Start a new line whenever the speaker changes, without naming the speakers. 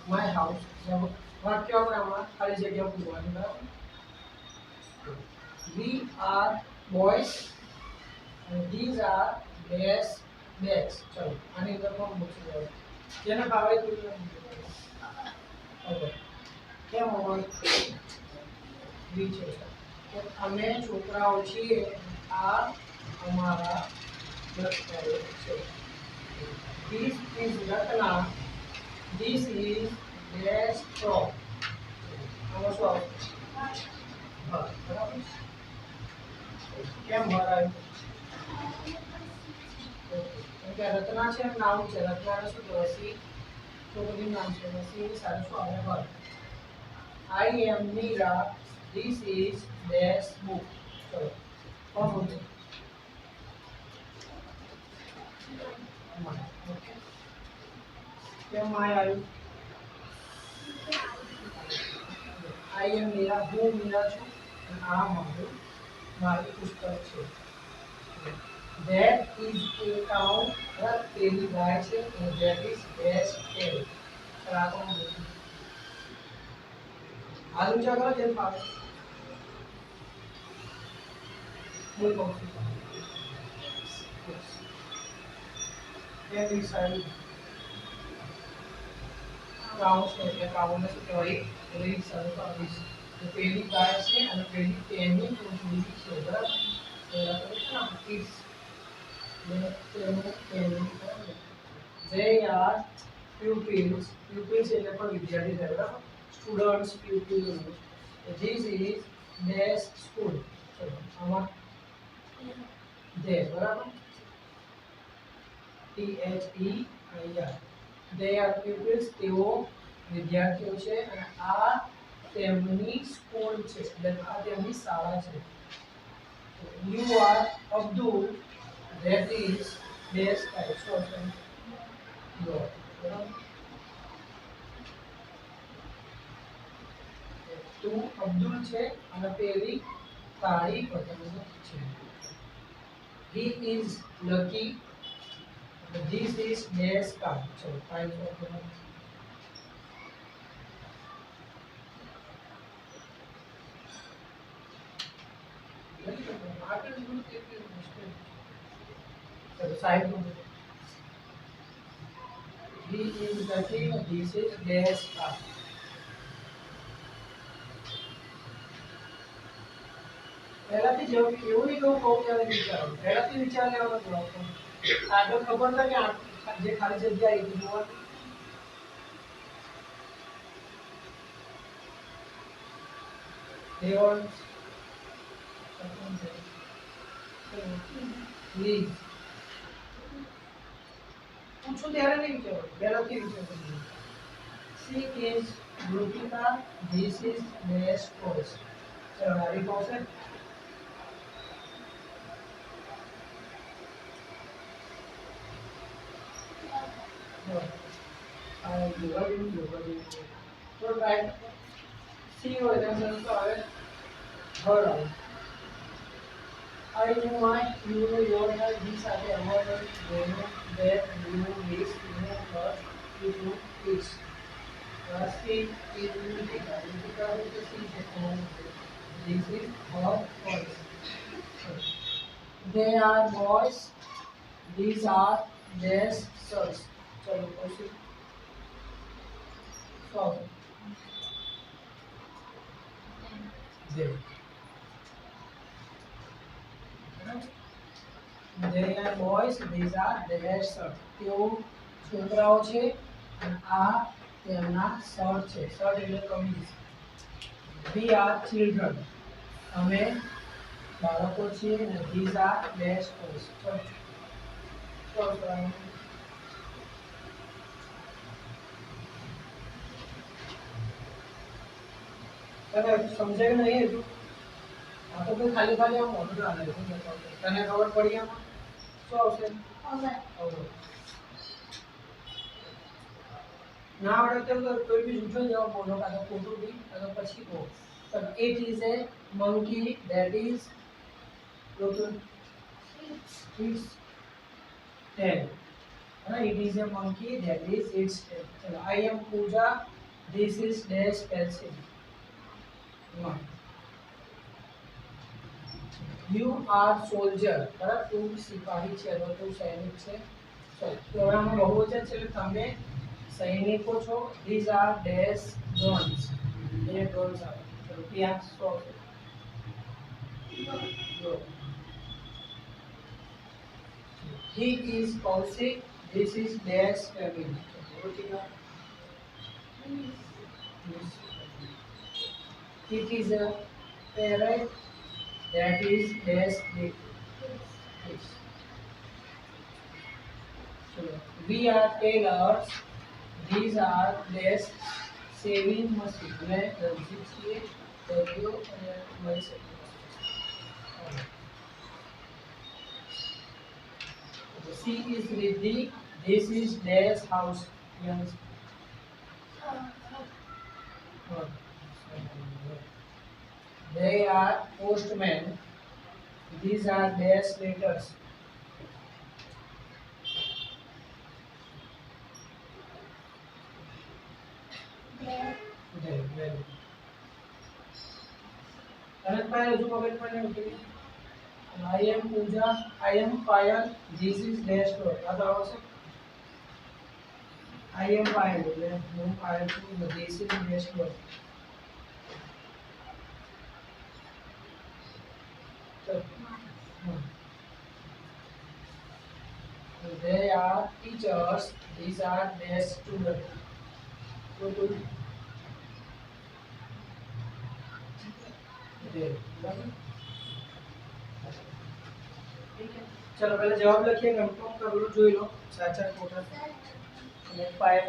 My house વાક્ય આપણે આમાં ખાલી જગ્યા પૂરવાની બરાબર. We are boys and these are their bags. ચલો આની અંદર પણ મૂકી દો. જેને ભાવે તે ઓકે કેમ હોય વી છે કે અમે છોકરાઓ છીએ આ અમારા દફતરો છે. This is Ratna. This is dash from. આમાં શું આવશે? બરાબર કેમ ભરાય? ઓકે રત્ના છે નામ છે રત્નાને શું કહેવાય? સી છોકરીનું નામ છે સી સાથે શું આવે? ભર. I am Meera. This is dash book. ચલો કોણ બોલશે? ઓકે કેમ માય આવ્યું? I am Meera. હું મીરા છું અને આ મારું પુસ્તક છે. That is a cow. પેલી ગાય છે અને that is dash tail. ચલો આ કોણ બોલશે? હાલ ઊંચા કરો જેમ ફાવે. બોલ પક્ષી પેલી સાઈડ કાઉસ છે એટલે કાઉને શું કહેવાય? રીસ અથવા રીસ. તો પેલી ગાય છે અને પેલી તેની પૂંછડી છે બરાબર. પેલા તો શું નામ? Kids. They are pupils. Pupils એટલે પણ વિદ્યાર્થી થાય બરાબર. Students, pupils. This is their school. ચલો આમાં they બરાબર. THEIR. They are pupils. તેઓ વિદ્યાર્થીઓ છે અને આ તેમની સ્કૂલ છે એટલે આ તેમની શાળા છે. You are Abdul. That is dash type. So your બરાબર. તું અબ્દુલ છે અને પેલી કાળી પતંગ છે. He is lucky. This is dash card. So find out the side. He is lucky. This is dash card. પહેલાથી જેવું એવું નહીં કહું ત્યારે વિચારો પહેલાથી વિચાર લેવાનો જવાબ આગળ ખબર ના કે જે ખાલી જગ્યા એ જોવાની દેવન પ્લીઝ પૂછું ત્યારે નહીં વિચારો પહેલાથી વિચારો. She is Rutika. This is dash course. ચલો મારી પાસે તો રાઈટ સી હોય તો આવે હર આવે. I know my, you know your, these are the amount of that you miss, you know, plus you do this. Lastly, it will be because of the season. This is her boys. They are boys. These are their sons. चलो question solve. They are boys. These are their sons. તેઓ છોકરાઓ છે અને આ તેમના sir છે. Sir એટલે kameez. We are children. અમે બાળકો છીએ અને these are their boys. ચલો તને સમજાય નહીં હજુ? આ તો કોઈ ખાલી ખાલી આમ મોઢું ના આવે. તને ખબર પડી આમાં શું આવશે? ના આવડે તો કોઈ બી જૂઠો જવાબ બોલો કાં તો ખોટું બી કાં તો પછી કહો. It is a monkey that is its tail. It is a monkey, that is its tail. चलो, I am Pooja, this is dash pencil. No. You are soldier. બરાબર, તું સિપાહી છે અથવા તું સૈનિક છે. ચલો, તો હવે આમાં બહુવચન છે એટલે તમે સૈનિકો છો. These are dash drones. A drones આવે. ચલો, ત્યાં સો જો. He is Kaushik. This is dash family. It is a parrot. That is dash big. Yes. So we are tailors. These are dash saving machine. मैं दर्जी છીએ દર્જીઓ અને મળી શકું. She is Riddhi. This is dash house. Yes. They are postmen. These are dash letters. અનંત ભાઈ હજુ મગજ પર નહીં ઉતરી. I am Pooja. I am Payal. This is dash door. આ તો આવશે. I am Payal. એટલે હું Payal છું. This is dash door. They are teachers. These are dash students. चलो पहले जवाब लिखिए, कंफर्म कर लो, જોઈ લો સાચા ખોટા અને ફાઇલ